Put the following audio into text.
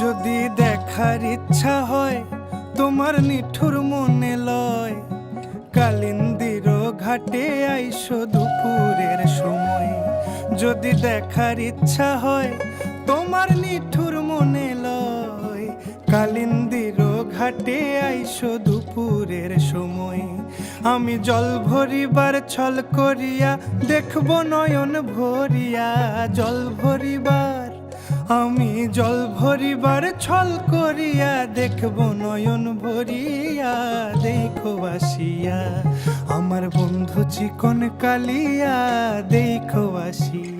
যদি দেখার ইচ্ছা হয় তোমার নিঠুর মনে লয়, কালিন্দির ঘাটে আইসো দুপুরের সময়। যদি দেখার ইচ্ছা হয় তোমার নিঠুর মনে লয়, কালিন্দির ঘাটে আইসো দুপুরের সময়। আমি জল ভরিবার ছল করিয়া দেখব নয়ন ভরিয়া, জল ভরিবার আমি জল ভরিবার ছল করিয়া দেখব নয়ন ভরিয়া। দেখো আসিয়া আমার বন্ধু চিকন কালিয়া, দেখো আসিয়া।